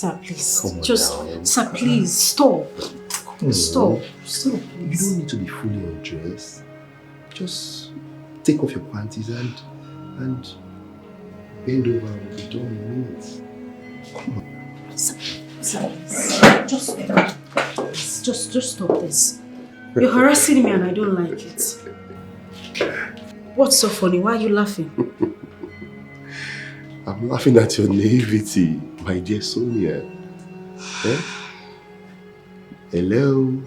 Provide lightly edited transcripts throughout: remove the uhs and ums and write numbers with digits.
Sir, please. Come on Just, now. sir, please, stop. Stop, you please. don't need to be fully undressed. Just take off your panties and bend over and we'll be done in minutes. Come on. Sir, please. Just stop this. You're harassing me and I don't like it. What's so funny? Why are you laughing? I'm laughing at your naivety, my dear Sonia. Eh? Hello?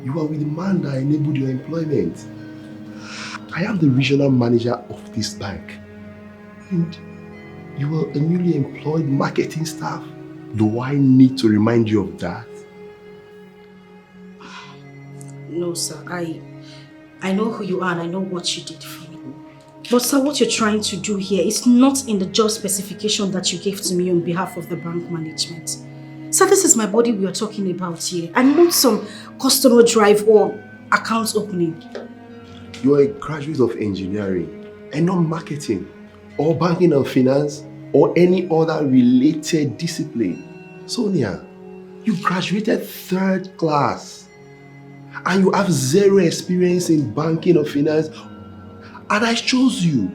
You are with the man that enabled your employment. I am the regional manager of this bank. And you are a newly employed marketing staff. Do I need to remind you of that? No, sir. I know who you are and I know what you did for me. But sir, what you're trying to do here is not in the job specification that you gave to me on behalf of the bank management. Sir, this is my body we are talking about here. And not some customer drive or account opening. You are a graduate of engineering and not marketing or banking and finance or any other related discipline. Sonia, you graduated 3rd class and you have 0 experience in banking or finance, and I chose you.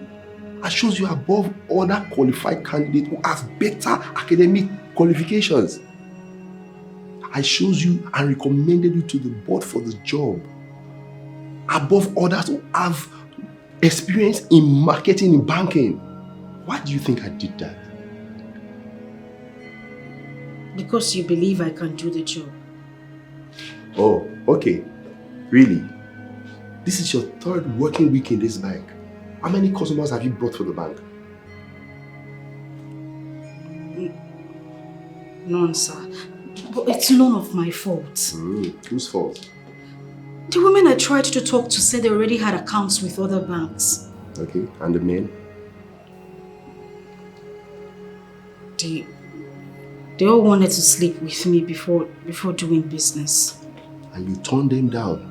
I chose you above other qualified candidates who have better academic qualifications. I chose you and recommended you to the board for the job above others who have experience in marketing and banking. Why do you think I did that? Because you believe I can do the job. Oh, okay. Really? This is your 3rd working week in this bank. How many customers have you brought for the bank? None, sir. But it's none of my fault. Whose fault? The women I tried to talk to said they already had accounts with other banks. Okay, and the men? They all wanted to sleep with me before doing business. And you turned them down?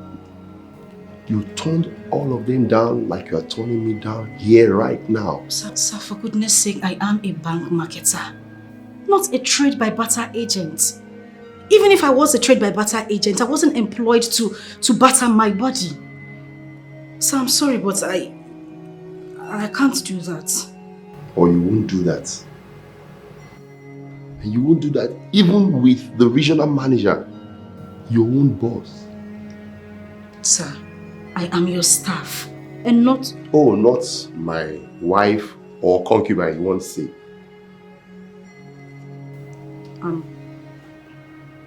You turned all of them down like you are turning me down here right now. Sir, for goodness sake, I am a bank marketer, not a trade by barter agent. Even if I was a trade by barter agent, I wasn't employed to barter my body. So I'm sorry, but I can't do that. Or you won't do that. And you won't do that even with the regional manager, your own boss. Sir, I am your staff and not... Oh, not my wife or concubine, you won't say.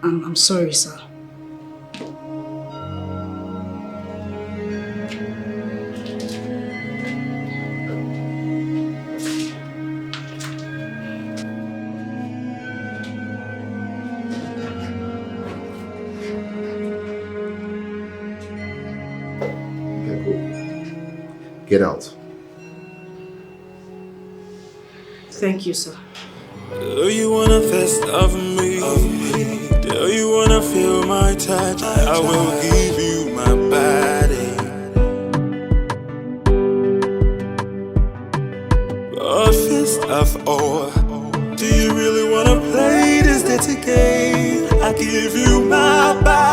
I'm sorry, sir. Get out. Thank you, sir. Do you wanna fist of me? Do you wanna feel my touch? I will give you my body. A fist of ore. Do you really wanna play this dirty game? I give you my body.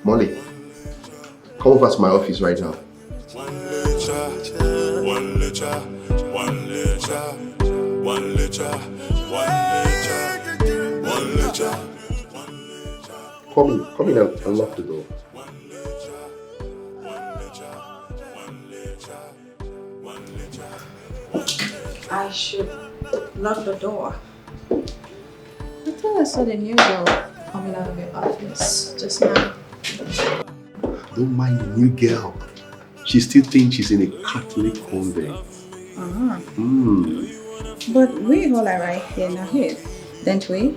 Molly, come over to my office right now. Come in and unlock the door. I should lock the door. I thought I saw the new girl coming out of your office just now. Don't mind the new girl. She still thinks she's in a Catholic convent. But we all are right here now, don't we?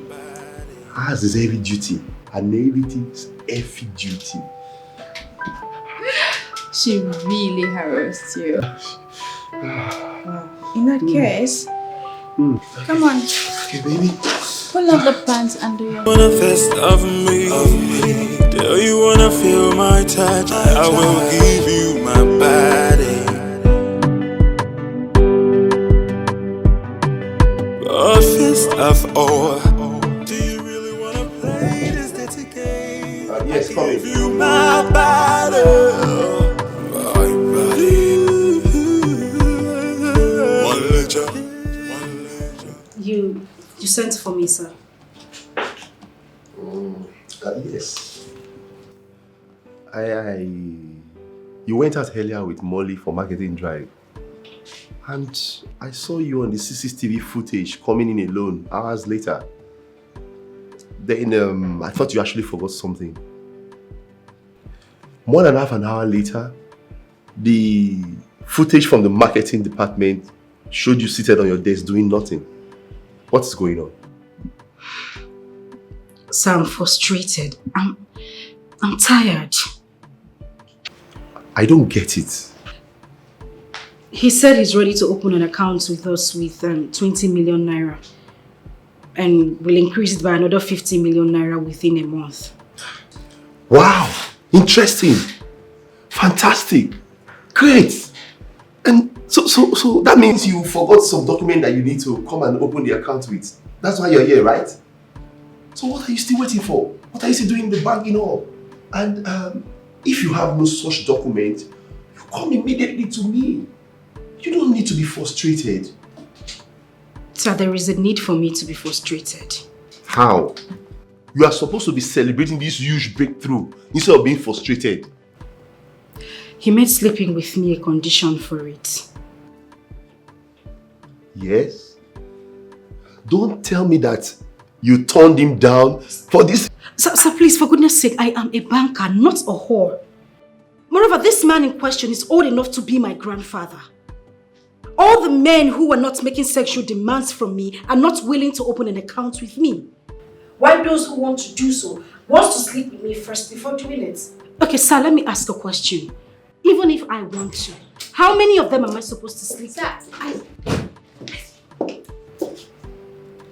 Ours is heavy duty. Her naivety is heavy duty. She really harassed you. Wow. In that case, come on. Okay, baby. Pull up the pants under your... Wanna fist of me? Do you wanna feel my touch? I will give you my body. sent for me, sir. Yes. You went out earlier with Molly for marketing drive. And I saw you on the CCTV footage coming in alone hours later. Then I thought you actually forgot something. More than half an hour later, the footage from the marketing department showed you seated on your desk doing nothing. What is going on? Sir, I'm frustrated. I'm tired. I don't get it. He said he's ready to open an account with us with 20 million naira. And will increase it by another 50 million naira within a month. Wow! Interesting! Fantastic! Great! And so that means you forgot some document that you need to come and open the account with. That's why you're here, right? So what are you still waiting for? What are you still doing in the bank, And if you have no such document, you come immediately to me. You don't need to be frustrated. Sir, there is a need for me to be frustrated. How? You are supposed to be celebrating this huge breakthrough instead of being frustrated. He made sleeping with me a condition for it. Yes? Don't tell me that you turned him down for this. Sir, please, for goodness sake, I am a banker, not a whore. Moreover, this man in question is old enough to be my grandfather. All the men who are not making sexual demands from me are not willing to open an account with me. While those who want to do so want to sleep with me first before doing it. Okay, sir, let me ask a question. Even if I want to, how many of them am I supposed to sleep with?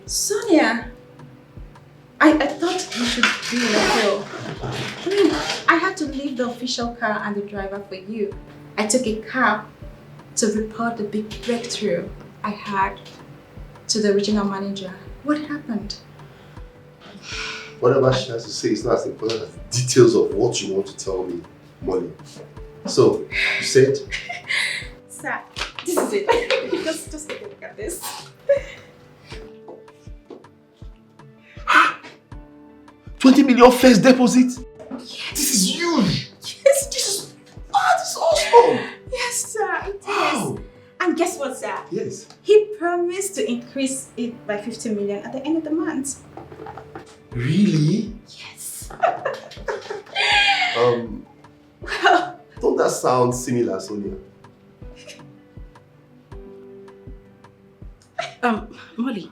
Sonia, I thought you should be in a hill. I had to leave the official car and the driver for you. I took a cab to report the big breakthrough I had to the regional manager. What happened? Whatever she has to say is not as important as the details of what you want to tell me, Molly. So, you said? Sir, this is it. just take a look at this. 20 million first deposit? Yes. This is huge! Yes. This is awesome! Yes, sir, it is. Wow! And guess what, sir? Yes. He promised to increase it by 50 million at the end of the month. Really? Yes. Well, don't that sound similar, Sonia? Molly,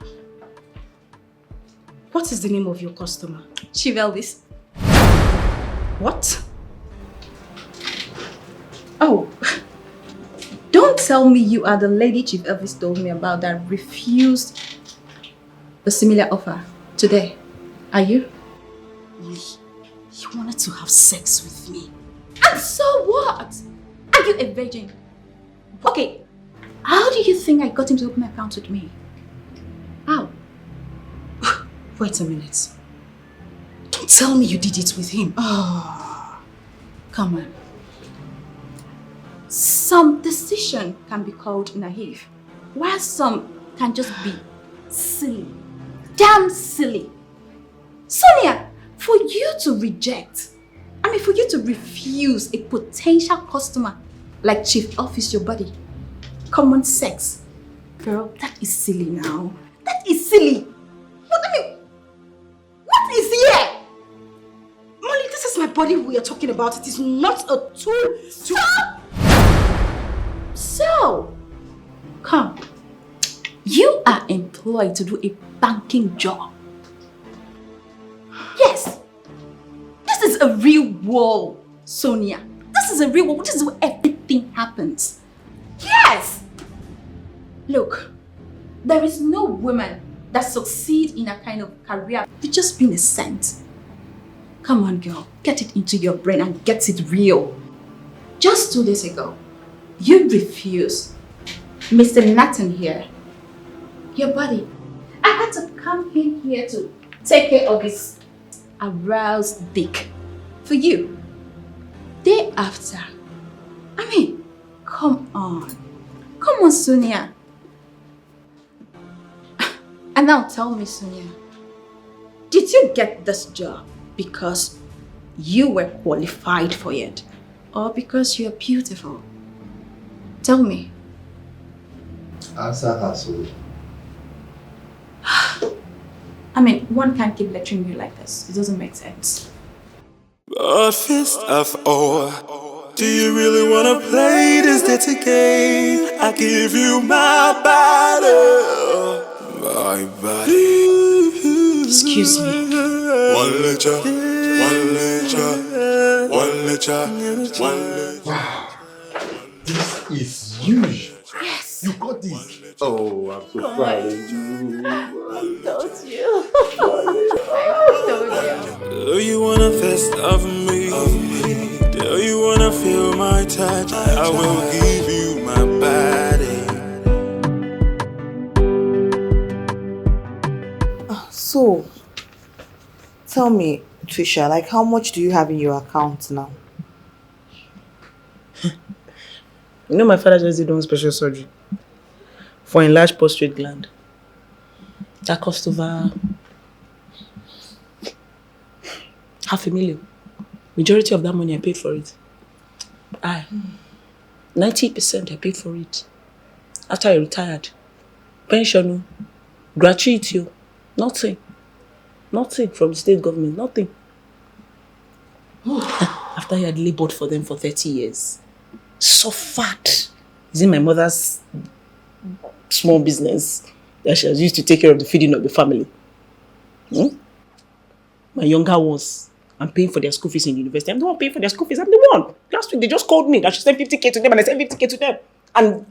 what is the name of your customer? Chief Elvis. What? Oh, don't tell me you are the lady Chief Elvis told me about that refused a similar offer today. Are you? Molly, you wanted to have sex with me. And so what? Are you a virgin? Okay, how do you think I got him to open an account with me? How? Wait a minute. Don't tell me you did it with him. Oh, come on. Some decision can be called naive, while some can just be silly. Damn silly. Sonia, for you to reject, for you to refuse a potential customer like Chief Elvis, your buddy, common sex, girl, that is silly now. That is silly. What is here? Molly, this is my body we are talking about. It is not a tool to... Stop! So, come. You are employed to do a banking job. Yes. This is a real world, Sonia. This is a real world. This is where everything happens. Yes. Look, there is no woman that succeeds in a kind of career with just being a saint. Come on, girl. Get it into your brain and get it real. Just 2 days ago, you refused Mr. Nathan here, your buddy. I had to come in here to take care of his aroused dick for you. Day after. Come on. Come on, Sonia. And now tell me, Sonia, did you get this job because you were qualified for it or because you're beautiful? Tell me. Answer her, so. I mean, one can't keep lecturing you like this. It doesn't make sense. But fist of all, do you really wanna play this dirty game? I give you my body, my body. Excuse me. One lecture, one lecture, one lecture, one lecture. This is huge. Yes. You got this. Oh, I'm so proud of you. Do you wanna fist of me? Do you wanna feel my touch? I will give you my body. So, tell me, Trisha, like how much do you have in your account now? You know my father just did one special surgery for enlarged prostate gland. That cost over $500,000. Majority of that money I paid for it. 90% I paid for it. After I retired. Pension, gratuity, nothing. Nothing from the state government, nothing. After I had labored for them for 30 years. Suffered. Is in my mother's small business that she has used to take care of the feeding of the family. My younger ones, I'm paying for their school fees in university. I'm the one paying for their school fees. I'm the one. Last week they just called me that she sent 50K to them and I sent 50K to them. And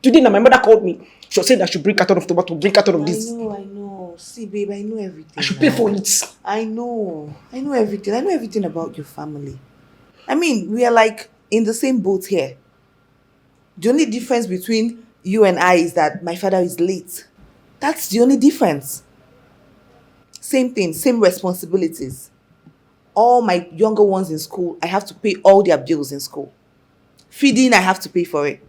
today now my mother called me. She was saying that I should bring carton of tomato, bring carton of this. I know. See, babe, I know everything. I should pay for it. I know everything. I know everything about your family. I mean, we are like in the same boat here. The only difference between you and I is that my father is late. That's the only difference. Same thing, same responsibilities. All my younger ones in school, I have to pay all their bills in school. Feeding, I have to pay for it.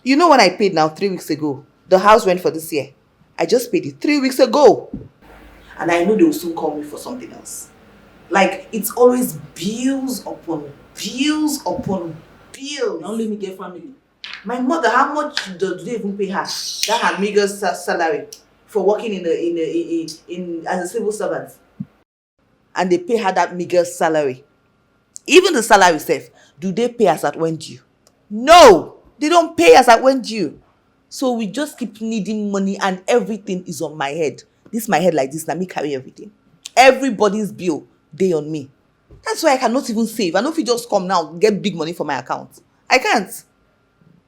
You know when I paid now 3 weeks ago, the house rent for this year. I just paid it 3 weeks ago. And I know they will soon call me for something else. Like, it's always bills upon bills upon bills. Now let me get family. My mother, how much do they even pay her? That her meager salary for working in as a civil servant. And they pay her that meager salary. Even the salary itself, do they pay us at when due? No! They don't pay us at when due. So we just keep needing money and everything is on my head. This my head like this, let me carry everything. Everybody's bill, they on me. That's why I cannot even save. I know if you just come now, get big money for my account. I can't.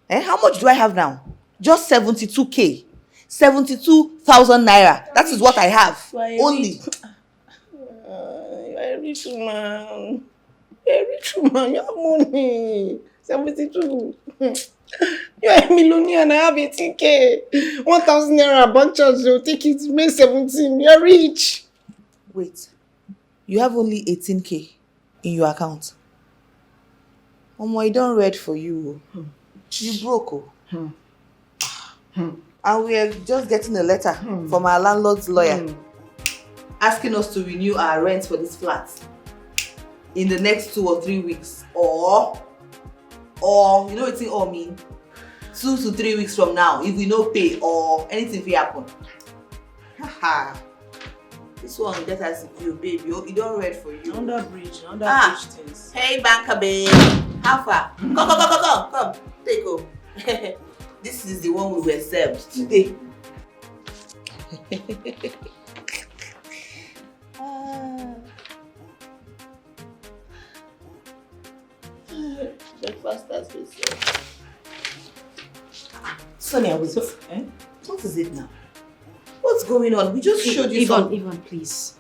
How much do I have now? Just 72K. 72,000 naira. That is what I have. Only. You're a rich man. You're a rich man. You have money. 72. You're a millionaire and I have 18K. 1,000 naira bank charge. They'll take it. May 17. You're rich. Wait. You have only 18K in your account. I don't read for you. You broke. And we are just getting a letter from our landlord's lawyer asking us to renew our rent for this flat in the next 2 or 3 weeks. Or you know what it all mean? 2 to 3 weeks from now, if we no pay or anything will happen. Haha. This one get us you, baby. It don't read for you. Under bridge things. Hey, banker babe. How far? Come. Take go. This is the one we were served today. Breakfast has been served. Sonia, wait. What is it now? What's going on? We just showed you something. Yvonne, please.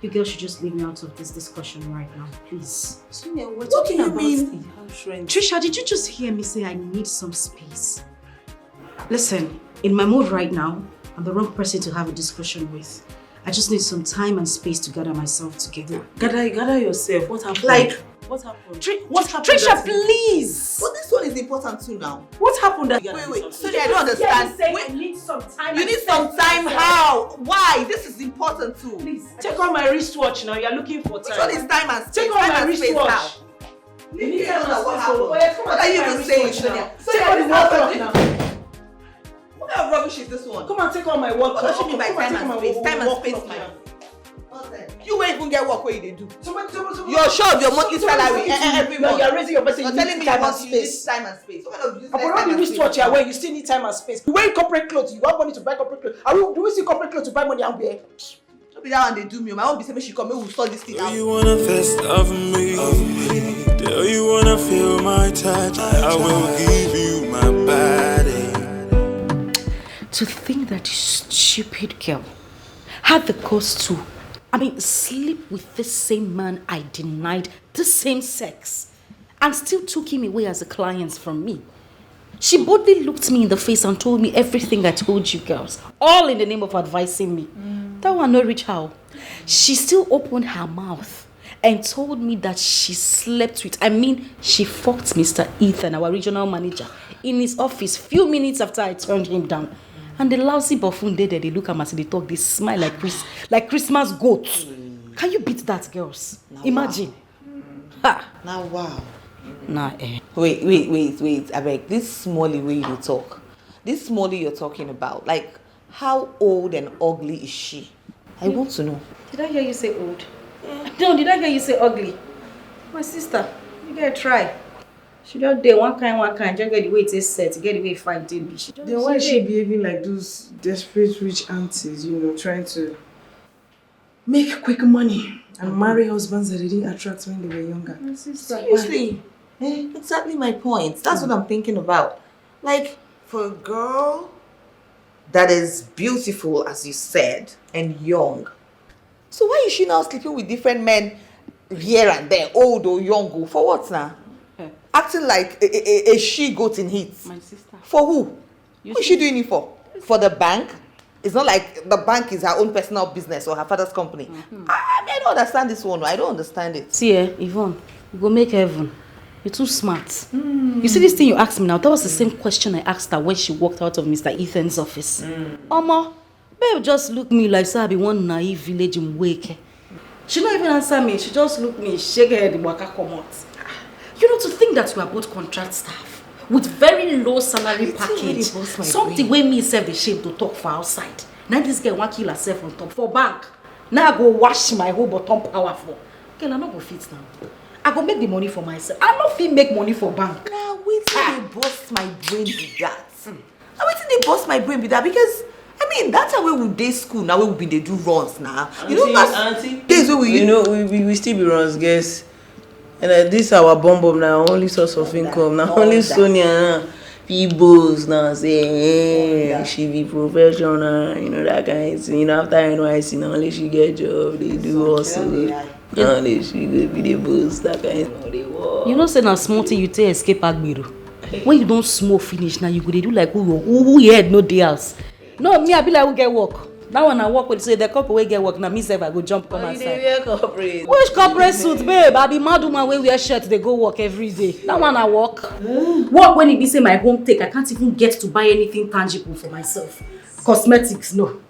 You girls should just leave me out of this discussion right now, please. Sonia, we're talking about the house rent. Trisha, did you just hear me say I need some space? Listen, in my mood right now, I'm the wrong person to have a discussion with. I just need some time and space to gather myself together. Gather yourself. What happened? Like, what happened? what happened? Trisha, please! But this one is the important too now. What happened? Wait. Sorry, I don't understand. I need some time. You need some time. How? Why? This is important too. Please, take on my wristwatch now. You're looking for time. Which one is time and space? Take on Time my and space wristwatch. how? You need time and What space. happened? What are you even saying, Sonia? Take on the watch clock now. What kind of rubbish is this one? Come and take on my watch What clock. does she mean by time and space? Time and space, man. You won't even get work where you do. You're sure of your monthly salary every month. You're raising your person. You're telling me you want to use time and space. What kind of useless Upon all the wristwatch you're wearing, you still need time and space. You wear corporate clothes, you have money to buy corporate clothes. Do we see corporate clothes to buy money and wear? Don't be that one they do me. My own be saying she come, we'll sort this thing out. Do you wanna fist of me? Do you wanna feel my touch? I will give you my body. To think that this stupid girl had the courage to, sleep with this same man I denied the same sex and still took him away as a client from me. She boldly looked me in the face and told me everything I told you girls, all in the name of advising me. That one no reach how. She still opened her mouth and told me that she slept with, she fucked Mr. Ethan, our regional manager, in his office few minutes after I turned him down. And the lousy buffoon there, they look at me and they talk, they smile like Christmas goats. Can you beat that, girls? Now imagine. Wow. Ha. Now wow. Nah, Wait. I beg, this Smalley way you talk. This Smalley you're talking about, like, how old and ugly is she? I want to know. Did I hear you say old? No, did I hear you say ugly? My sister, you gotta try. She just did one kind, just get the way it is set, get the way it fine to be. Then why is she behaving like those desperate rich aunties, trying to make quick money and marry husbands that they didn't attract when they were younger? My sister. Seriously? Exactly my point. That's what I'm thinking about. Like, for a girl that is beautiful, as you said, and young. So why is she now sleeping with different men here and there, old or young? For what now? Acting like a she-goat in heat. My sister. For who? Who is she doing it for? For the bank? It's not like the bank is her own personal business or her father's company. I don't understand this one. I don't understand it. See, Yvonne, you go make heaven. You're too smart. You see this thing you asked me now? That was the same question I asked her when she walked out of Mr. Ethan's office. Omo, babe just look me like so I be one naive village in Wake. She not even answer me. She just look me, shake her head, waka come out. To think that we are both contract staff with very low salary package. Something where me self the shame to talk for outside. Now this girl want kill herself on top for bank. Now I go wash my whole bottom power for. Girl, I not go fit now. I go make the money for myself. I not fit make money for bank. Now wait till they bust my brain with that. Now wait till they bust my brain with that because that's how we day school. Now we they do runs now. Auntie, days where we still be runs, guess. And this our bomb now, only source of income. Now only Sonia people's now say she be professional, that kind of thing. After NYC, now only she get job, they do also. Now only she go be the boss, that kind of thing. Say now small thing you take escape Agbero. When you don't smoke finish now, you go they do like who head no day else. No, me I be like who get work. That one I work with, say the couple will get work. Now me say I go jump come outside. Corporate. Which corporate suit, babe? I be mad woman wey wear shirt, they go work every day. That one I work. Work when it be say my home take, I can't even get to buy anything tangible for myself. Cosmetics, no.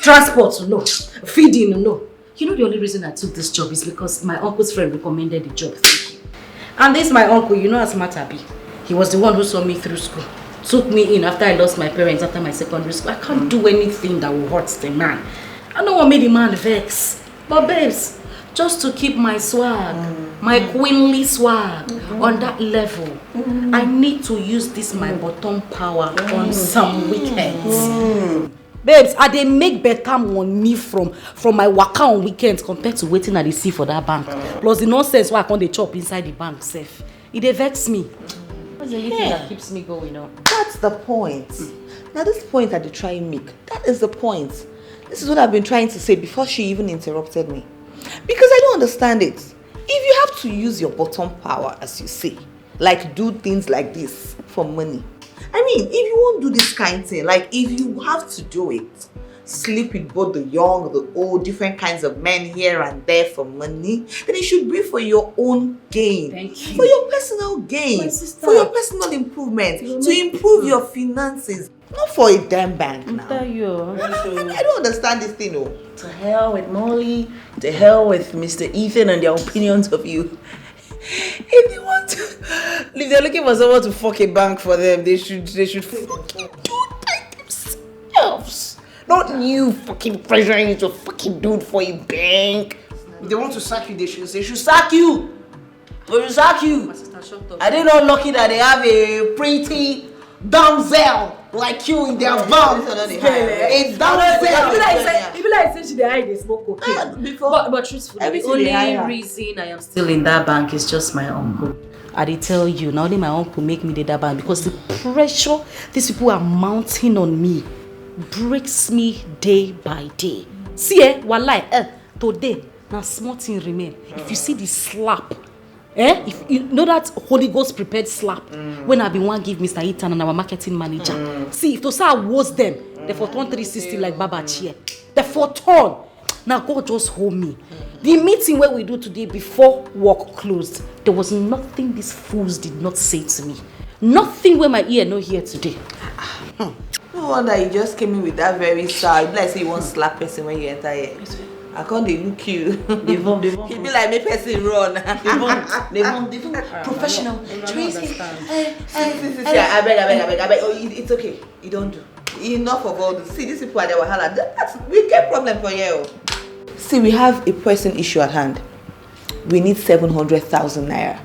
Transport, no. Feeding, no. The only reason I took this job is because my uncle's friend recommended the job. Thank you. And this my uncle, how smart I be. He was the one who saw me through school. Took me in after I lost my parents after my secondary school. I can't do anything that will hurt the man. I don't want me the man vex. But babes, just to keep my swag, my queenly swag on that level, I need to use this my bottom power on some weekends. Babes, I dey make better money from my waka on weekends compared to waiting at the sea for that bank. Plus the nonsense why I can't dey chop inside the bank safe. It dey vex me. That's the only thing that keeps me going on. That's the point. Now this point that they try and make, that is the point. This is what I've been trying to say before she even interrupted me. Because I don't understand it. If you have to use your bottom power, as you say, like do things like this for money. If you won't do this kind of thing, like if you have to do it, sleep with both the young, the old, different kinds of men here and there for money, then it should be for your own gain. Thank you. For your personal gain. My sister. For your personal improvement. To improve your finances. Not for a damn bank now. Tell you. I don't understand this thing, oh. To hell with Molly, to hell with Mr. Ethan and their opinions of you. If they want to, if they're looking for someone to fuck a bank for them, they should fucking do it by themselves. Not you fucking pressuring you to fucking do it for a bank. If they want to sack you, they should sack you. They should sack you. My sister, shut up. Are they not lucky that they have a pretty damsel like you in their bank? A damsel. Even like say she dey hide dey smoke cocaine. But truthfully, the only reason I am still in that bank is just my uncle. I dey tell you, not only my uncle make me dey that bank because the pressure these people are mounting on me breaks me day by day. See, walai, today na small thing remain. If you see the slap, if you know that Holy Ghost prepared slap when I been one give Mr. Ethan and our marketing manager. See, if to say I was them, they for turn 360 like Baba Chia. They for turn. Now God just hold me. The meeting where we do today before work closed, there was nothing these fools did not say to me. Nothing where my ear no hear today. No wonder you just came in with that very sound. Like say you want slap person when you enter here. I can't look you. They won't. He'd be like, make person run. They won't. Professional. Tracy. I beg. Oh, it's okay. You don't do. Enough of all this. See, these people are the wahala. We get problem for you. See, we have a pressing issue at hand. We need 700,000 naira.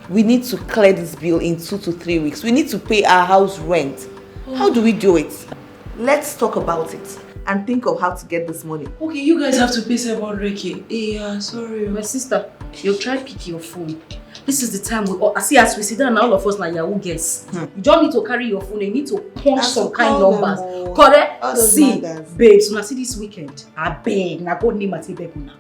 We need to clear this bill in 2 to 3 weeks. We need to pay our house rent. How do we do it? Let's talk about it and think of how to get this money. Okay, you guys have to pay 700k. Yeah, sorry. My sister, you try pick your phone. This is the time we all see as we sit down and all of us like Yahoo guess. You don't need to carry your phone, you need to punch some kind numbers. Correct? See, babes, when I see this weekend, I beg, na go name at Ibekuna.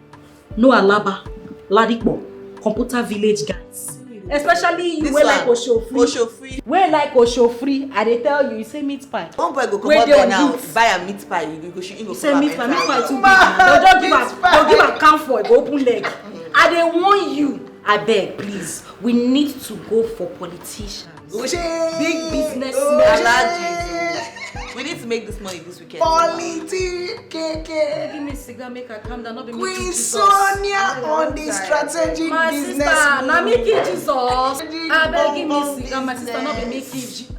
No Alaba, Ladikbo, Computer Village guys. Especially you wear like Oshofri. Wear like Oshofri, and they tell you say meat pie. One boy go come out there now, buy a meat pie, you go say meat pie too big. They'll give a can for it, go open leg. And they want you. I beg, please. We need to go for politicians. Big businessmen. We need to make this money this weekend. Give me a cigar, make her calm down. Not be Queen Sonia on the strategic my business. Sister, now make it Jesus. I beg, give me a cigar. My sister, not be making idiot.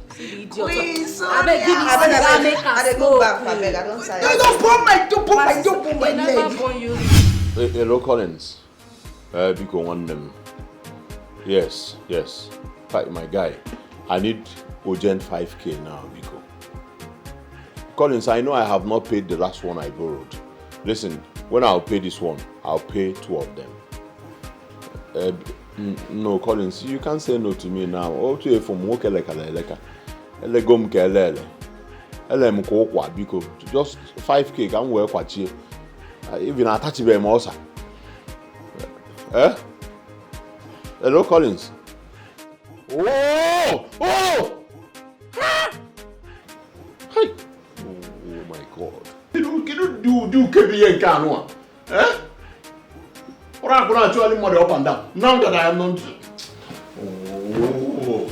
I beg, give me a cigar, make her smoke. Don't put my leg. Hello, Collins. Biko want them. Yes. My guy. I need urgent 5k now, Biko. Collins, I know I have not paid the last one I borrowed. Listen, when I'll pay this one, I'll pay 2 of them. No, Collins, you can't say no to me now. Okay, from Wokeleka. Elegom kelele. Elem kwa Biko. Just 5k can work what you. Even attach them also. Hello, Collins. Oh! Hi! Oh my God. Can you do KBN Kanwa? Or I'm going to actually mother up and down. Now that I am not. Oh.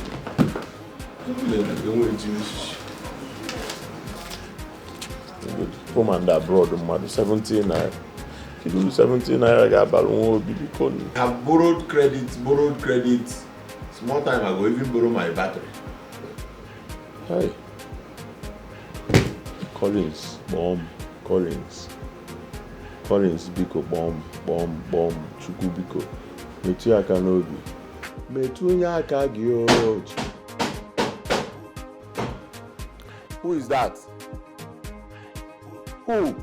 Come on, that broad, mother 17 naira. You do 17 naira got balloon will be I've borrowed credit. Small time ago, even borrow my battery. Hey. Collins, bomb. Collins, Biko, bomb. Chuku Biko. Metuaka Nobi. Metuaka Gyoj. Who is that? Who?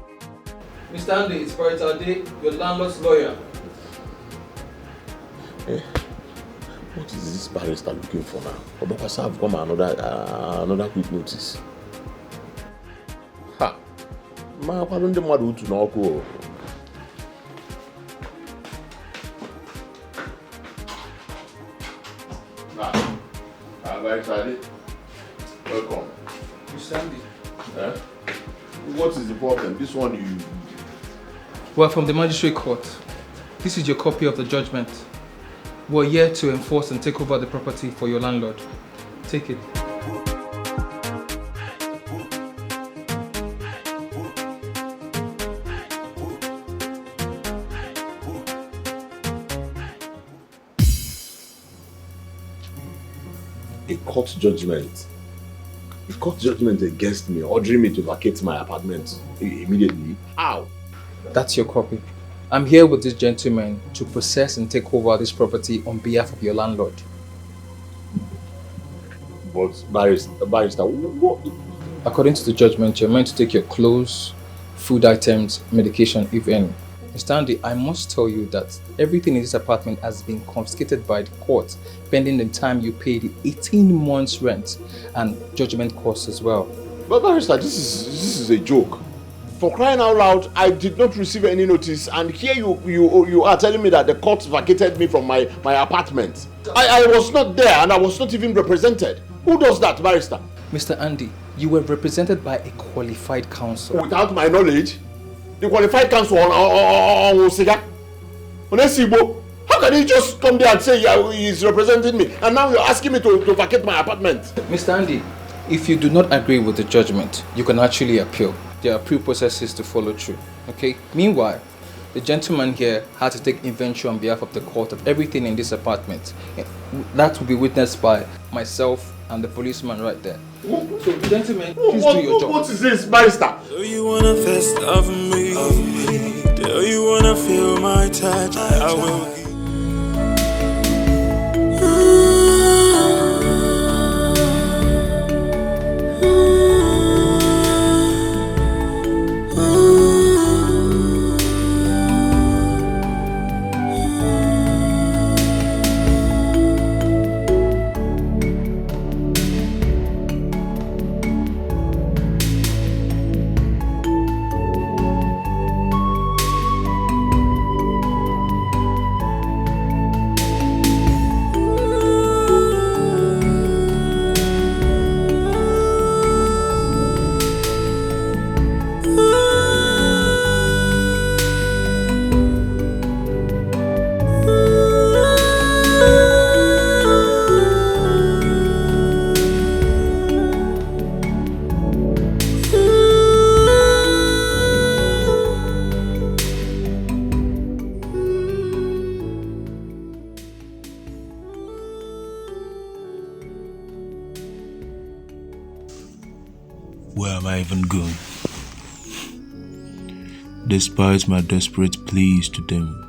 Mr. Andy, it's Coretta Day, your landlord's lawyer. What is this barrister looking for now? Because I've come another quick notice. Ha! Ma, why don't the mother to know? Very excited. Welcome. Mr. Andy. What is the problem? This one you... Well, from the magistrate court, this is your copy of the judgment. We're here to enforce and take over the property for your landlord. Take it. A court judgment. A court judgment against me, ordering me to vacate my apartment immediately. How? That's your copy. I'm here with this gentleman to process and take over this property on behalf of your landlord. But barrister, what? According to the judgment, you're meant to take your clothes, food items, medication, if any. Mr. Andy, I must tell you that everything in this apartment has been confiscated by the court pending the time you pay the 18 months rent and judgment costs as well. But barrister, this is a joke. For crying out loud, I did not receive any notice, and here you are telling me that the court vacated me from my apartment. I was not there, and I was not even represented. Who does that, barrister? Mr. Andy, you were represented by a qualified counsel. Without my knowledge? The qualified counsel on Osiga? On Esibo? How can he just come there and say he's representing me, and now you're asking me to vacate my apartment? Mr. Andy, if you do not agree with the judgment, you can actually appeal. There are appeal processes to follow through, okay? Meanwhile, the gentleman here had to take inventory on behalf of the court of everything in this apartment. That will be witnessed by myself and the policeman right there. So, gentlemen, please do your job. What is this, barrister? Do you wanna fist of me? Do you wanna feel my touch? I will. Where am I even going? Despite my desperate pleas to them,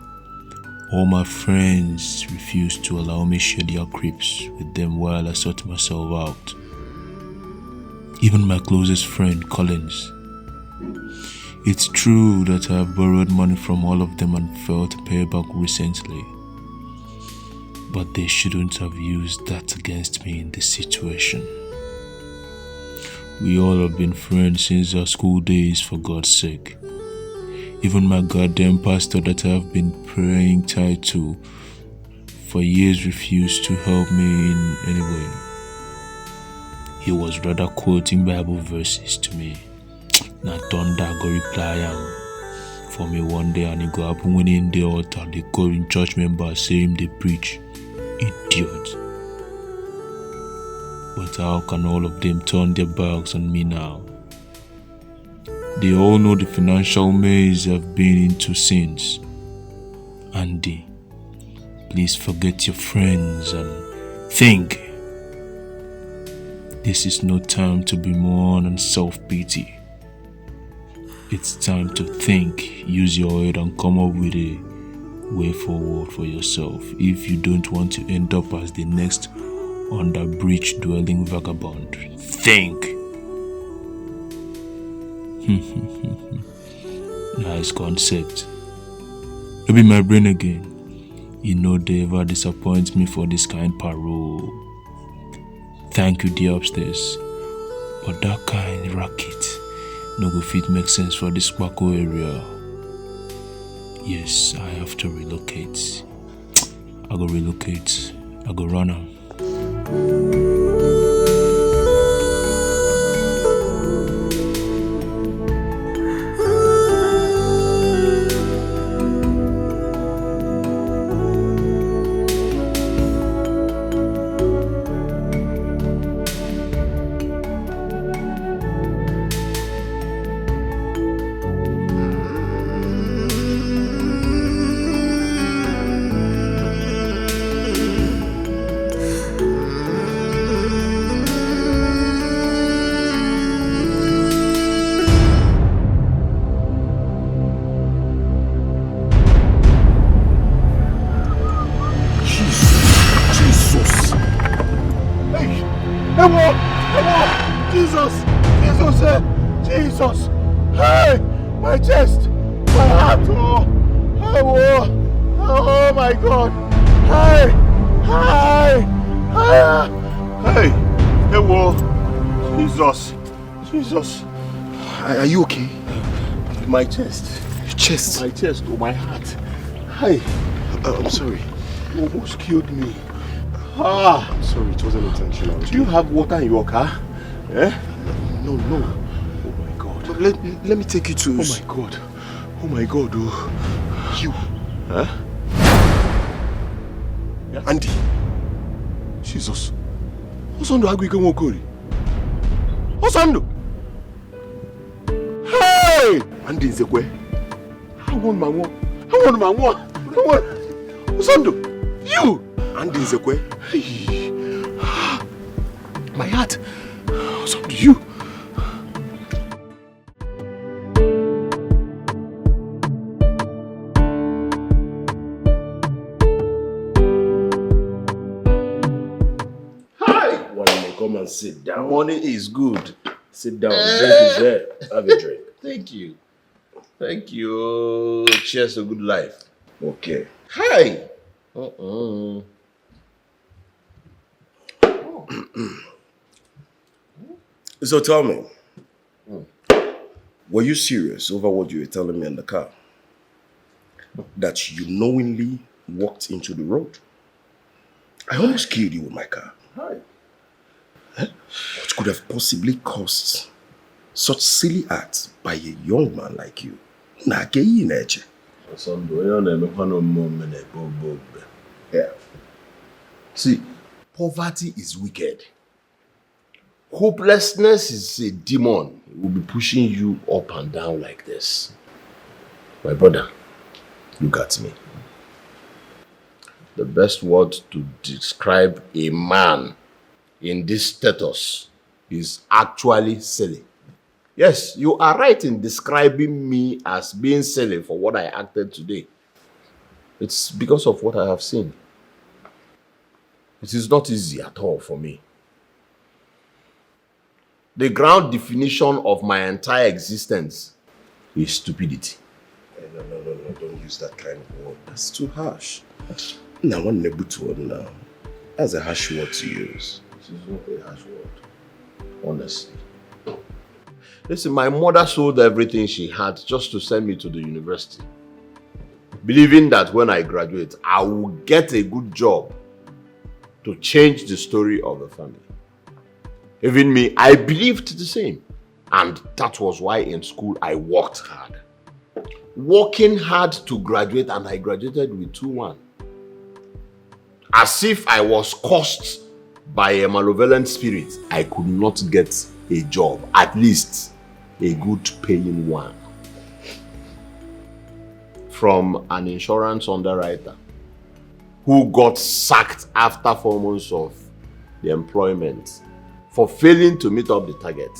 all my friends refused to allow me share their cribs with them while I sort myself out. Even my closest friend, Collins. It's true that I have borrowed money from all of them and failed to pay back recently. But they shouldn't have used that against me in this situation. We all have been friends since our school days, for God's sake. Even my goddamn pastor that I have been praying tied to for years refused to help me in any way. He was rather quoting Bible verses to me. Na thunder go reply am for me one day, and it go happen when in the altar they call in church members saying they preach. Idiot. But how can all of them turn their backs on me now? They all know the financial maze I've been into since. Andy, please forget your friends and think. This is no time to be mourn and self-pity. It's time to think, use your head and come up with a way forward for yourself if you don't want to end up as the next under bridge dwelling vagabond. Think. Nice concept. Maybe my brain again. You know they ever disappoint me for this kind parole. Thank you, dear upstairs. But that kind racket no go fit make sense for this Kwako area. Yes, I have to relocate. I go relocate. I go run out. Jesus! Jesus! Jesus! Hey! My chest! My heart! Oh my God! Hey! Hey! Hey! Whoa! Jesus! Jesus! Are you okay? My chest. Your chest? My chest, my heart. Hi. I'm sorry. You almost killed me. I'm sorry, it wasn't intentional. Do you have water in your car? Eh? No. Oh my God. Let me take you to... Oh my God. Oh. You. Huh? Yeah. Andy. Jesus. What's on the agri? What's on the... Hey! Andy Nzekwe. I want my one. What's on the... You! Andy Nzekwe. Hey. My heart. What's up to you? Hi! Why don't you come and sit down? Money is good. Sit down. Drink is there. Have a drink. Thank you. Cheers to good life. Okay. Hi! So tell me, were you serious over what you were telling me in the car? That you knowingly walked into the road? I almost killed you with my car. Hi. Huh? What could have possibly caused such silly acts by a young man like you? Yeah. See, poverty is wicked. Hopelessness is a demon. It will be pushing you up and down like this. My brother, look at me. The best word to describe a man in this status is actually silly. Yes, you are right in describing me as being silly for what I acted today. It's because of what I have seen. It is not easy at all for me. The ground definition of my entire existence is stupidity. No, don't use that kind of word. That's too harsh. Now, that's a harsh word to use. This is not a harsh word, honestly. Listen, my mother sold everything she had just to send me to the university, believing that when I graduate, I will get a good job to change the story of the family. Even me, I believed the same. And that was why in school I worked hard. Working hard to graduate, and I graduated with 2-1. As if I was cursed by a malevolent spirit, I could not get a job, at least a good paying one. From an insurance underwriter who got sacked after 4 months of the employment for failing to meet up the target,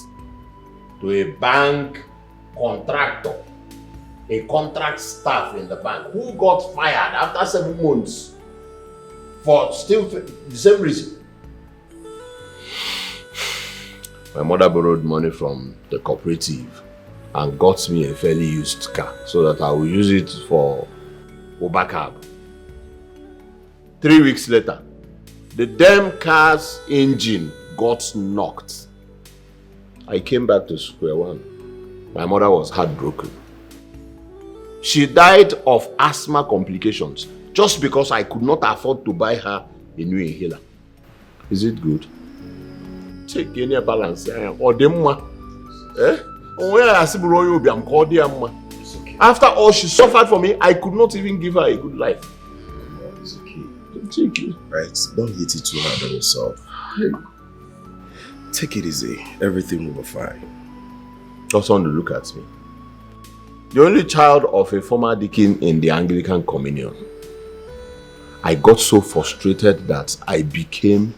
to a bank contractor, a contract staff in the bank who got fired after 7 months for still the same reason. My mother borrowed money from the cooperative and got me a fairly used car so that I will use it for Uber cab. 3 weeks later, the damn car's engine got knocked. I came back to square one. My mother was heartbroken. She died of asthma complications just because I could not afford to buy her a new inhaler. Is it good? Take any balance. Or demma. After all she suffered for me, I could not even give her a good life. It's okay. Take it. Right, don't hit it too hard on yourself. Take it easy. Everything will be fine. Just want to look at me. The only child of a former deacon in the Anglican Communion. I got so frustrated that I became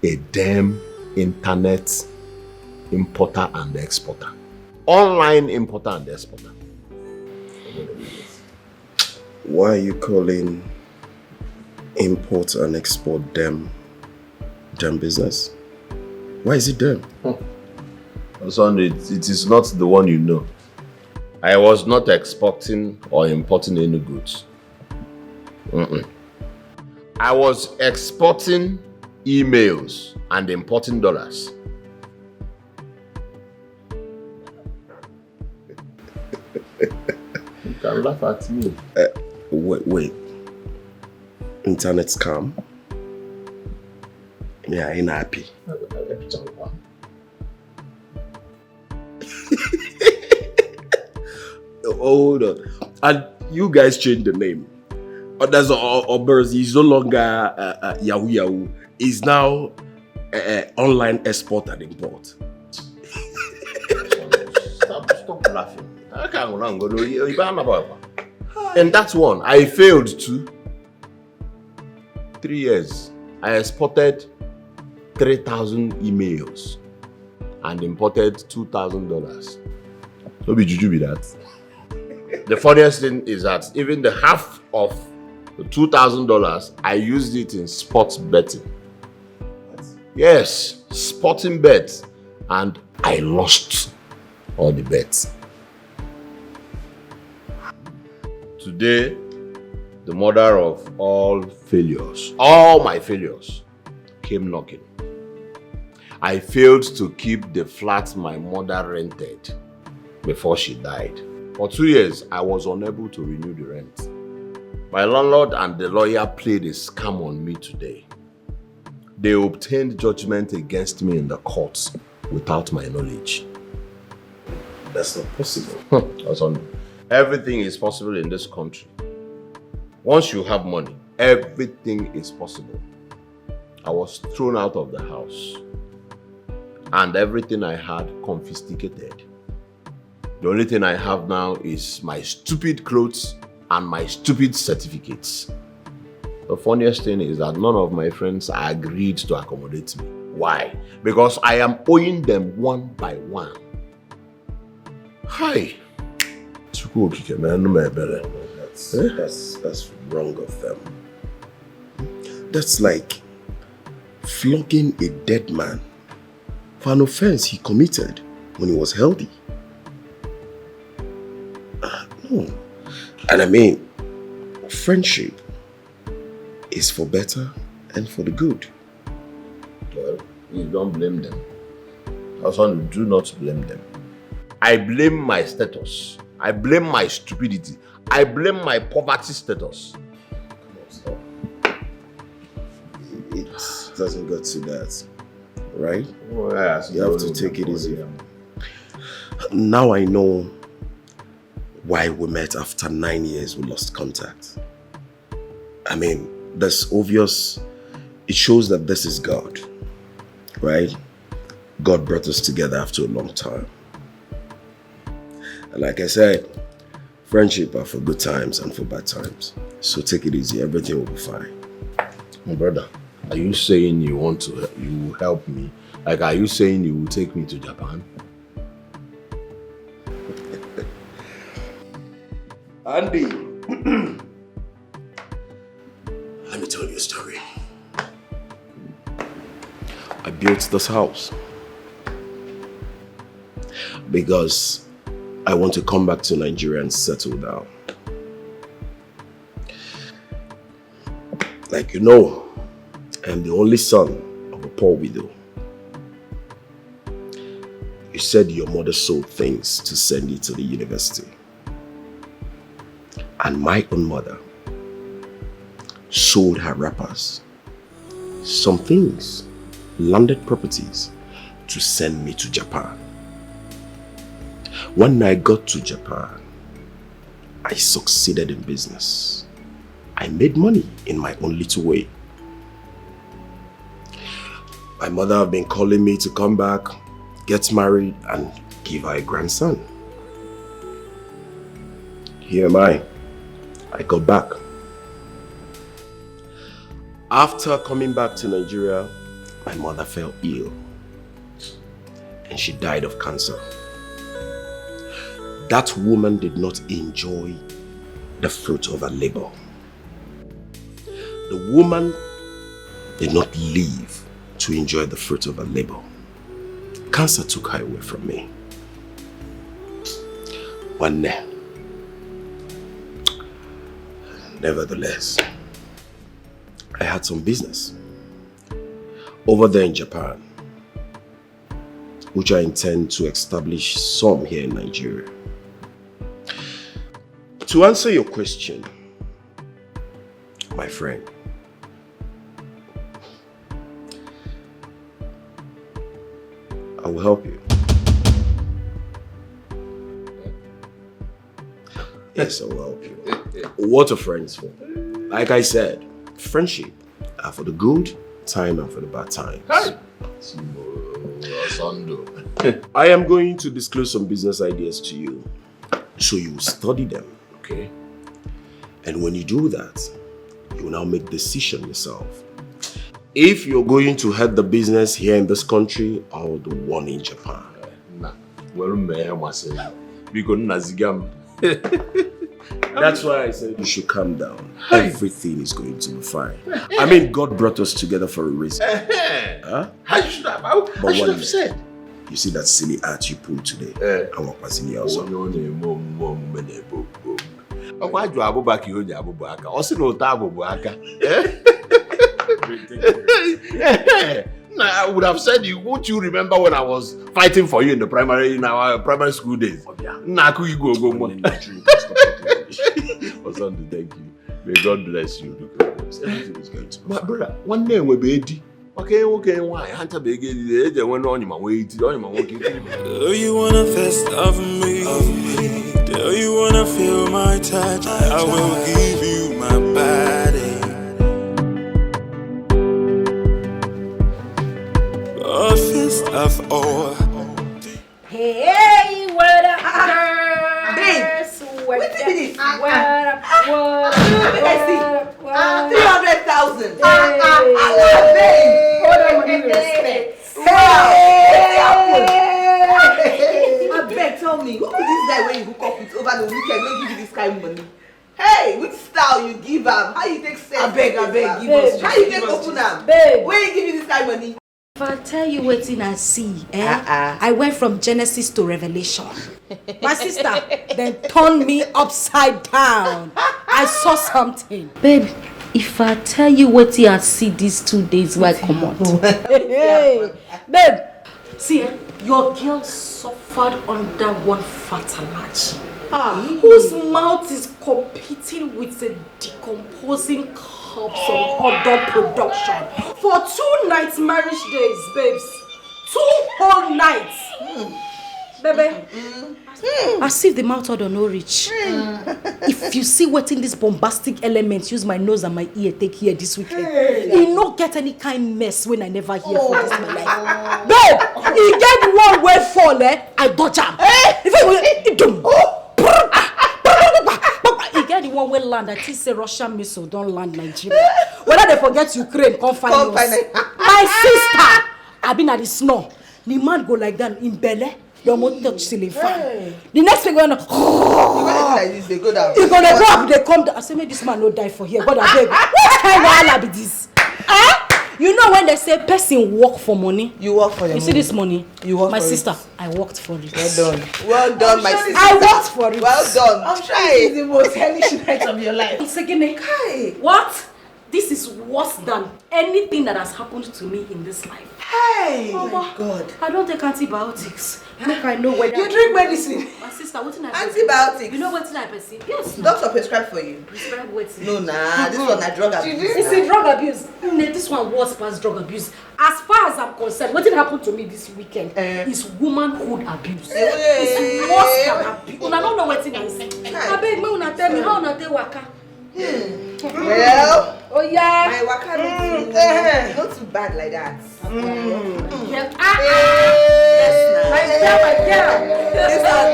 a damn internet importer and exporter. Online importer and exporter. Why are you calling import and export them business? Why is it them? Son, it is not the one you know. I was not exporting or importing any goods. I was exporting emails and importing dollars. You can laugh at me. Wait. Internet scam? Yeah, I ain't happy. Hold on. And you guys changed the name. That's Obers. He's no longer Yahoo Yahoo. He's now online export and import. Stop laughing. And that's one. I failed too. 3 years. I exported 3,000 emails and imported $2,000. So be juju be that. The funniest thing is that even the half of the $2,000, I used it in sports betting. Yes, sporting bets, and I lost all the bets. Today, the mother of all failures, all my failures, came knocking. I failed to keep the flat my mother rented before she died. For 2 years, I was unable to renew the rent. My landlord and the lawyer played a scam on me today. They obtained judgment against me in the courts without my knowledge. That's not possible. Everything is possible in this country. Once you have money, everything is possible. I was thrown out of the house and everything I had confiscated. The only thing I have now is my stupid clothes and my stupid certificates. The funniest thing is that none of my friends agreed to accommodate me. Why? Because I am owing them one by one. Hi. That's wrong of them. That's like flogging a dead man for an offense he committed when he was healthy. No. And I mean, friendship is for better and for the good. Well, you don't blame them. Also, do not blame them. I blame my status. I blame my stupidity. I blame my poverty status. Come on, stop. It doesn't get to that, right? Oh, yes, you have to take it easy. Now I know why we met after 9 years we lost contact. I mean, that's obvious. It shows that this is God, right? God brought us together after a long time. And like I said, friendship are for good times and for bad times. So take it easy, everything will be fine. My brother, are you saying you will help me? Like, are you saying you will take me to Japan? Andy, let me tell you a story. I built this house because I want to come back to Nigeria and settle down. Like you know, I'm the only son of a poor widow. You said your mother sold things to send you to the university. And my own mother sold her wrappers, some things, landed properties, to send me to Japan. When I got to Japan, I succeeded in business. I made money in my own little way. My mother had been calling me to come back, get married, and give her a grandson. Here am I. I got back. After coming back to Nigeria, my mother fell ill and she died of cancer. That woman did not enjoy the fruit of her labor. The woman did not live to enjoy the fruit of her labor. Cancer took her away from me. One day. Nevertheless, I had some business over there in Japan, which I intend to establish some here in Nigeria. To answer your question, my friend, I will help you. Yes, I will help you. What are friends for? Like I said, friendship are for the good time and for the bad times. I am going to disclose some business ideas to you, so you will study them, okay? And when you do that, you will now make a decision yourself. If you're going to head the business here in this country or the one in Japan. That's why I said you should calm down. Everything is going to be fine. I mean, God brought us together for a reason. Huh? I should have said. You see that silly art you pulled today? I want Pasini also. I would have said you. Won't you remember when I was fighting for you in our primary school days? Naku, go. Thank you. May God bless you. Everything is going to be fine. Brother, one day we'll be 80. Okay, why? Hunter begin the one on my way to on my walking. Do you wanna fist of me? Do you wanna feel my touch? I will give you my body. A fist of all. Hey, what up, Babe, what up? 300,000. I beg, tell me, who is this guy when you hook up with over the weekend? Don't give you this kind of money. Hey, which style you give him? How you take sense? I beg, give us. How you take open him? When you give you this kind of money? If I tell you what I see, I went from Genesis to Revelation. My sister then turned me upside down. I saw something. Babe, if I tell you what I see these 2 days where I come out. Hey, babe, see, your girl suffered under one fertilizer. Whose mouth is competing with a decomposing corpse of other production for 2 nights marriage days, babes. 2 whole nights. Baby. As if the mouth order no reach. If you see what in this bombastic elements use my nose and my ear take here this weekend, he no get any kind mess when I never hear for this my life. Babe, he get one way fall, I dodge him. If he get the one way land, I think say Russian missile don't land Nigeria. Whether they forget Ukraine, come find us. My sister, I've been at the snow. The man go like that in belly. Your mouth touch ceiling fan. The next thing going to like this, they go down. He gonna go up, they come down. I say, may this man no die for here. God I beg. What kind of Allah be this? You know when they say person work for money? You work for the money. You see this money? You work my for sister, it. I worked for it. Well done. Well done, my sister. I worked for it. Well done. I'm sure it's the most hellish night of your life. It's again, what? This is worse than anything that has happened to me in this life. Hey! Oh my God. I don't take antibiotics. Make I know whether you drink medicine. My sister, what I antibiotics. You know what I perceive? Yes. Doctor prescribe for you. Prescribe what? No, nah. This one a drug abuse. It's a drug abuse. This one was past drug abuse. As far as I'm concerned, what did happen to me this weekend is womanhood abuse. It's worse than abuse. I don't know what it is. I beg me, una tell me how una take waka. Well, oh yeah, my waka not too bad like that. Yes, my girl. This one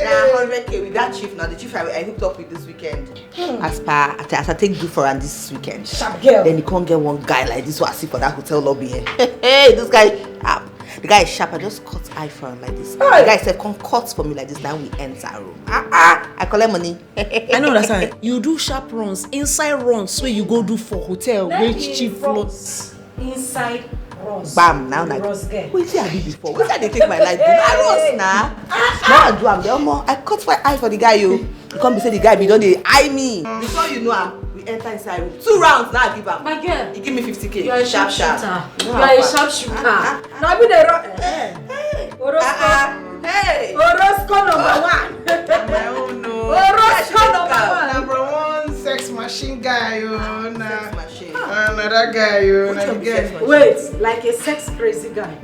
now 100k with that chief. Now the chief I hooked up with this weekend. As I take good for and this weekend. Sharp girl. Then you can't get one guy like this. What I see for that hotel lobby here. Hey, this guy. The guy is sharp. I just cut eye for him like this. The guy said, "Come cut for me like this." Now we enter room. I collect money. I know that's right. You do sharp runs, inside runs, where you go do for hotel, which chief floors. Inside bam, now like, wait till I did before. Wait till they take my life. I Ross now. Now I do am. I cut my eye for the guy, you. You come be say the guy be don't dey eye me. Before you know am, we enter inside room. 2 rounds now I give am. My girl. He give me 50K. You are a sharp. sharpshooter. You are a sharpshooter. Now be the Hey. Orosco number 1. My own no. Orosco number 1. Number 1 sex machine guy, yo. Sex machine. Another guy, yo. Which one be sex machine? Wait, like a sex crazy guy.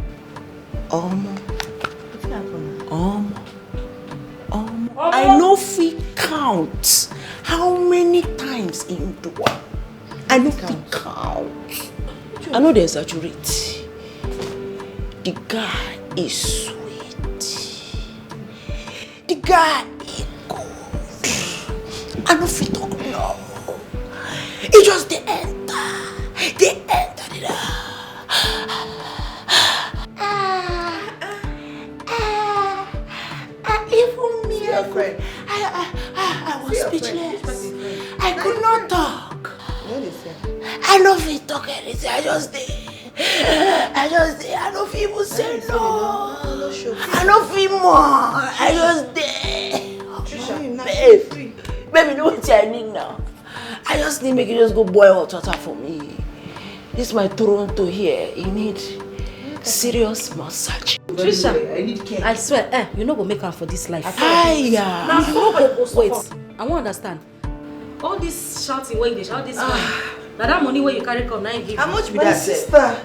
I know fit count how many times in do one. I know fit count. I know they exaggerate. The guy is sweet. The guy is good. I know fit talk no. It just they enter. They enter it. Even me, I was speechless. I could not talk. I don't feel talk anything. I just did. I don't feel even say no. I don't feel more. I just did. Baby, know what I need now. I just need make you just go boil hot water for me. This is my Toronto here. You need serious massage. Trisha, I need care. I swear, you no go make am for this life. Wait, I won't understand. All this shouting when they shout this money. Now that money where you carry come, now you give. How much be my that? sister.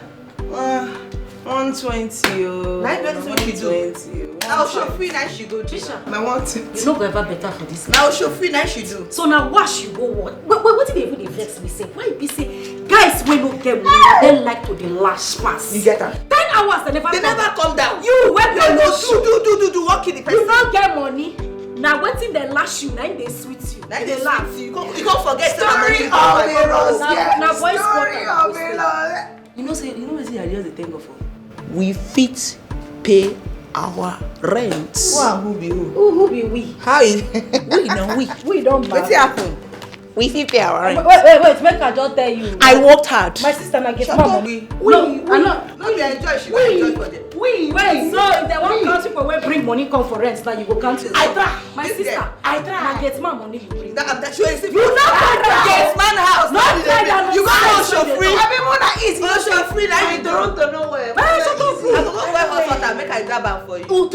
120. 120. Now Shofi now she go do. Trisha, I want it. you no go ever better for this life. Now Shofi now she do. So now wash you go what? What did they even vex me say? Why be say guys when no get money, they like to the lash pass. You get her? 10 hours they never come down. You where they no shoot. Do work in the person. You don't get money. Now waiting they lash you, now they sweet you. Now they laugh. You can't forget Story of a rose. Now boys Story of a rose. You know what I just the thing of we fit pay our rent. Who be who? Who be we? How is We know We don't what's buy. happen? we fit pay our rent. Wait, make I just tell you. I worked hard. My sister now get Shut more up. money. We No, you enjoy. She will enjoy for them. wait, so if they want count people wey bring money come for rent, now you go count it. I try. My This sister, girl, I try. Now get more money you bring. That show is You not try. Yes, man house. Not try that. You got no show free. I mean, more than easy. No show free. Like in Toronto nowhere. Shut up. I go wear hot water. Make I grab am for you. Oh, I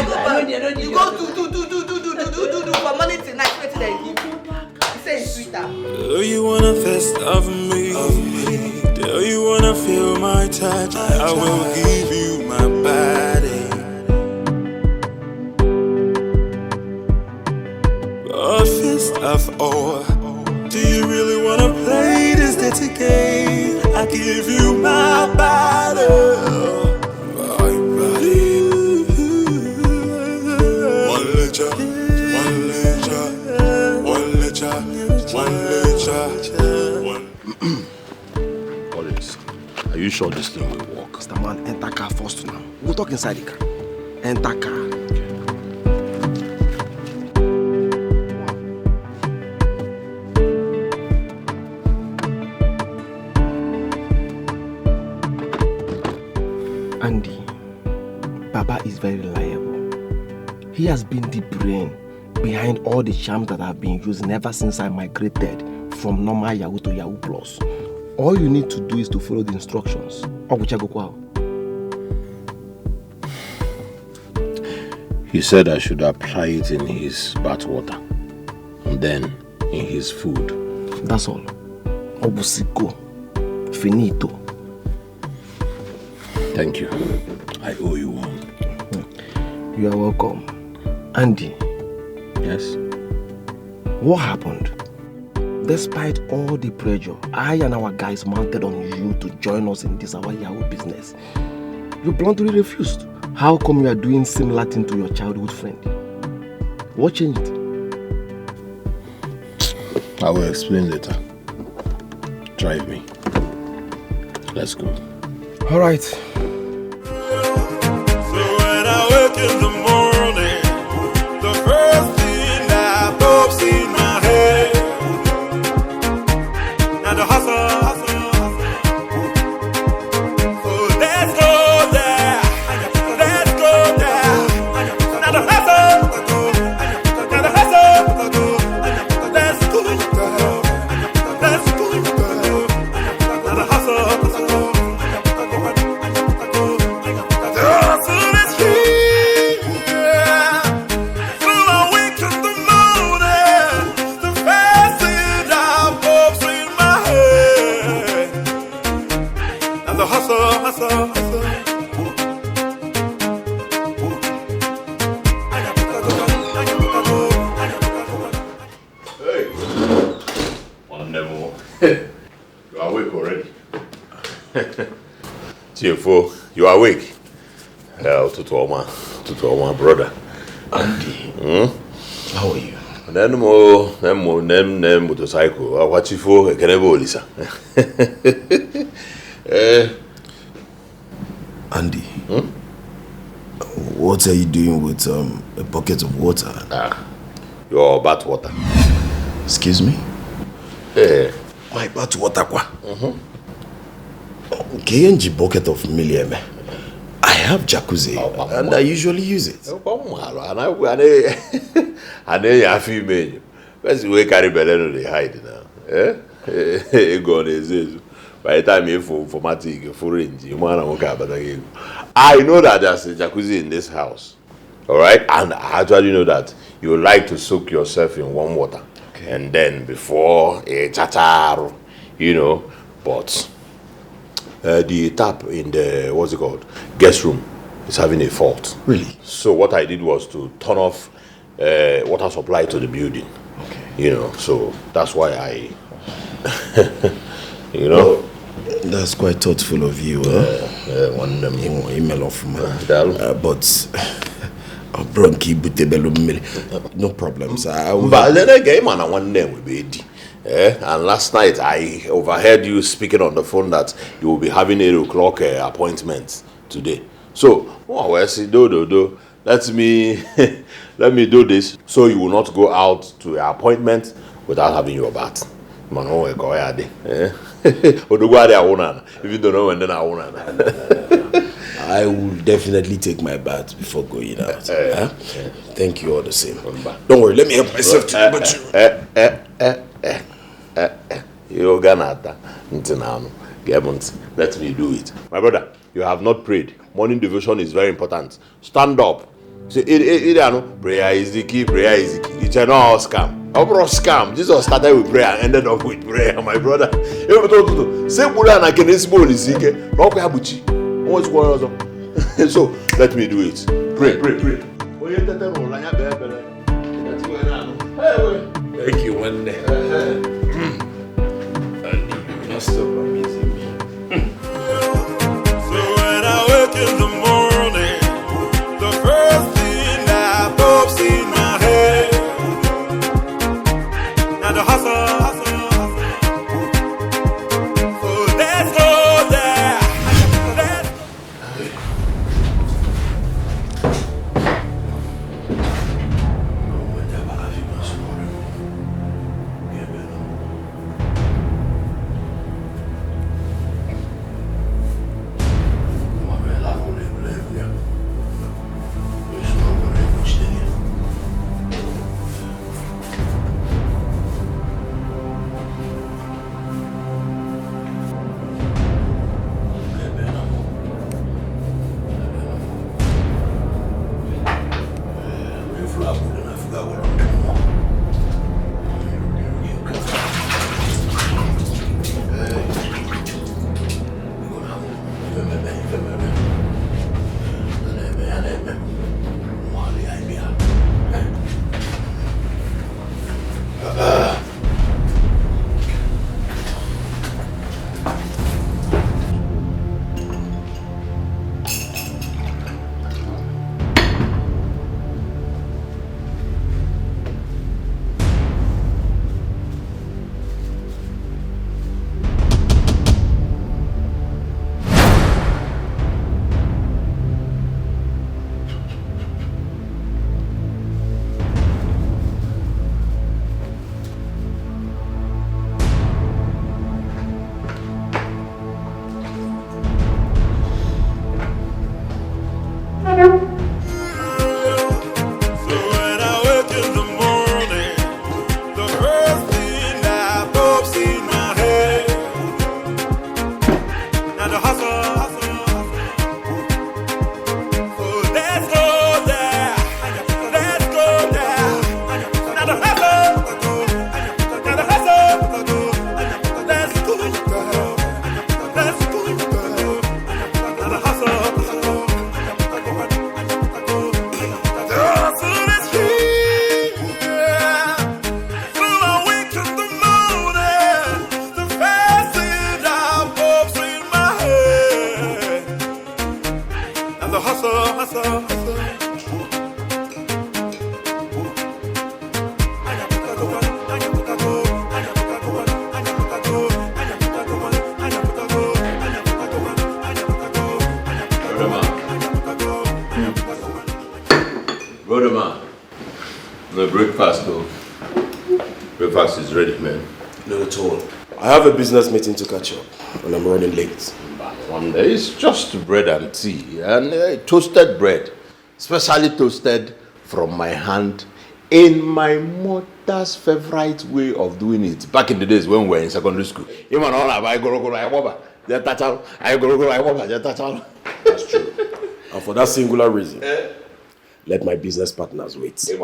go back. You go do for money tonight. Wait till they give you. Say it's sweeter. Do you wanna fest of me? Do you wanna feel my touch? I will give you my body. A fist of all. Do you really wanna play this dirty game? I give you my body. My body. One letter, one letter, one letter, one letter, one. Collins, are you sure this thing will work? Mr. Man, enter car first now. We'll talk inside the car. Enter car. Andy, Baba is very reliable. He has been the brain behind all the charms that I've been using ever since I migrated from normal Yahoo to Yahoo Plus. All you need to do is to follow the instructions. He said I should apply it in his bath water and then in his food. That's all. Obusiko. Finito. Thank you. I owe you one. You are welcome. Andy. Yes? What happened? Despite all the pressure I and our guys mounted on you to join us in this our Yahoo business, you bluntly refused. How come you are doing similar thing to your childhood friend? What changed? I will explain later. Drive me. Let's go. All right. So when I wake in the morning, the first thing that pops in my head, now the hustle for Chefo, you are awake? To my brother. Andy. How are you? Nem motorcycle. What you for? Can I go, Lisa? Andy. What are you doing with a bucket of water? Your bath water. Excuse me? My bath water, kwa? KNG bucket of million. I have jacuzzi and I usually use it. And then you have female. First we carry belly they hide now. Go on by the time you for matic for range, you wanna walk out, but I know that there's a jacuzzi in this house. Alright? And I actually know that you like to soak yourself in warm water. Okay. And then before a chatar, but the tap in the guest room is having a fault. Really? So what I did was to turn off water supply to the building. Okay. So that's why I Well, that's quite thoughtful of you. Email off but no problems. But then again, man, one name will be Eddie. And last night I overheard you speaking on the phone that you will be having 8 o'clock appointment today. So, let me do this so you will not go out to your appointment without having your bath. Man, if you don't know when then I won't. I will definitely take my bath before going out. Thank you all the same. Don't worry, let me help myself to you let me do it. My brother, you have not prayed. Morning devotion is very important. Stand up. Say, prayer is the key, prayer is the key. It's an all scam. Scam. Jesus started with prayer and ended up with prayer, my brother. So let me do it. Pray. Thank you, one day. Messed up amazing me. So when I wake in the morning, the first thing that pops in my head, now the hustle. So let's go there. hustle, hustle, hustle, hustle. Brother man, no breakfast though. Breakfast is ready, man. Not at all. I have a business meeting to catch up, and I'm running late. One day it's just bread and tea, and toasted bread, specially toasted from my hand in my mother's favorite way of doing it. Back in the days when we were in secondary school. That's true. And for that singular reason, let my business partners wait. You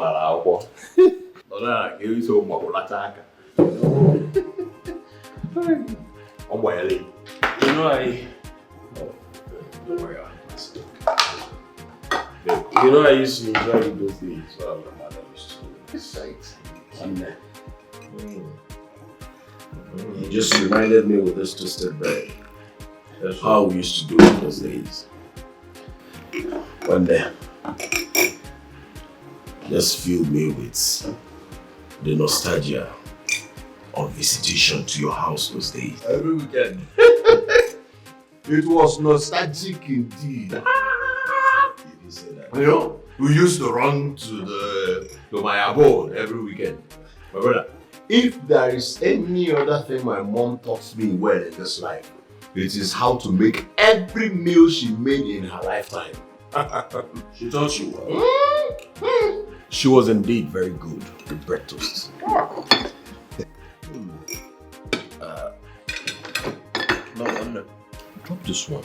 know I used to enjoy those things. So my mother used to sight. You just reminded me with this twisted bread. That's how we used to do it those days. One day, just filled me with the nostalgia of visitation to your house those days. Every weekend. It was nostalgic indeed. You know, we used to run to my abode every weekend. My brother, if there is any other thing my mom taught me well in this life, it is how to make every meal she made in her lifetime. She taught you well. She was indeed very good with bread toast. No. Drop this one.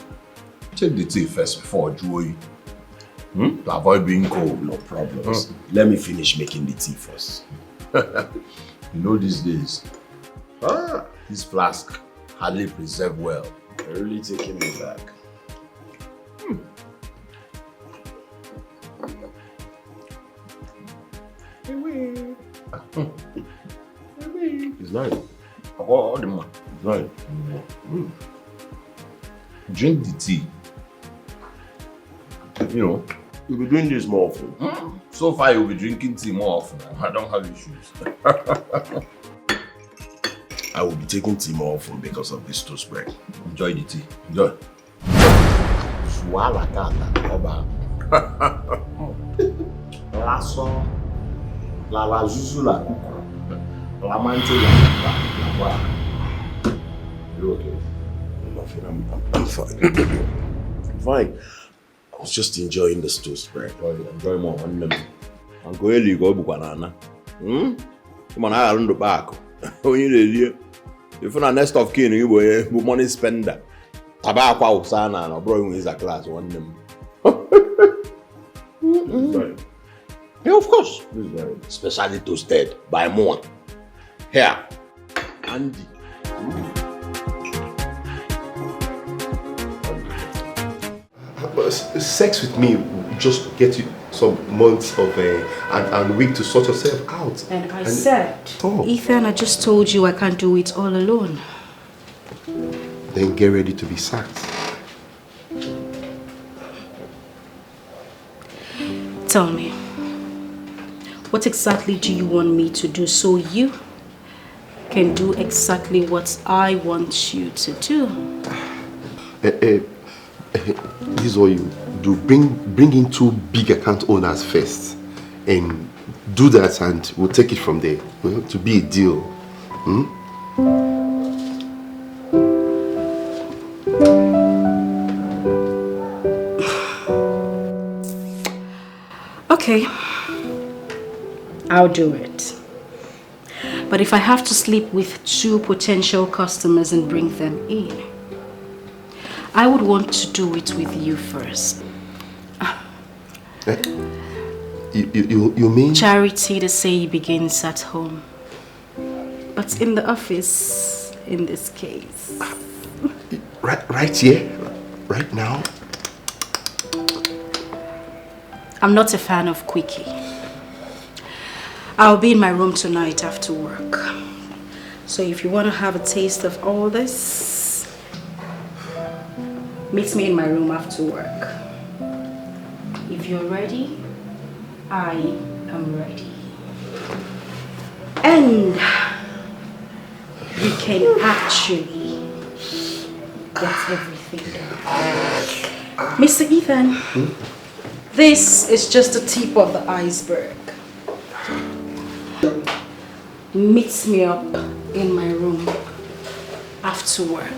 Take the tea first before I draw you. To avoid being cold. No problems. Let me finish making the tea first. You know these days, this flask hardly preserved well. You're really taking me back. It's nice. All the man. It's nice. Drink the tea. You know, you'll be doing this more often. So far, you'll be drinking tea more often. I don't have issues. I will be taking tea more often because of this toast bread. Enjoy the tea. Enjoy. Swala kata, oba. Lasso, la zuzula, la mantilla, la. You okay? I'm fine. I'm fine. I was just enjoying the toast bread. Enjoy more. Uncle Eli go bukanana. Come on, I run the back. If you're next of kin, you be money spender. Tabakwa usana na bro is a class one them. Yeah, of course. Specially toasted by more. Here, Andy. Sex with me will just get you some months of and week to sort yourself out. And I said, Ethan, I just told you I can't do it all alone. Then get ready to be sacked. Tell me, what exactly do you want me to do so you can do exactly what I want you to do? This is what you do. Bring in 2 big account owners first and do that, and we'll take it from there. To be a deal. Okay, I'll do it. But if I have to sleep with 2 potential customers and bring them in, I would want to do it with you first. You mean? Charity, they say, begins at home. But in the office, in this case. Right here? Right now? I'm not a fan of quickie. I'll be in my room tonight after work. So if you want to have a taste of all this, meet me in my room after work. If you're ready, I am ready. And we can actually get everything done. Mr. Ethan, this is just the tip of the iceberg. Meet me up in my room after work.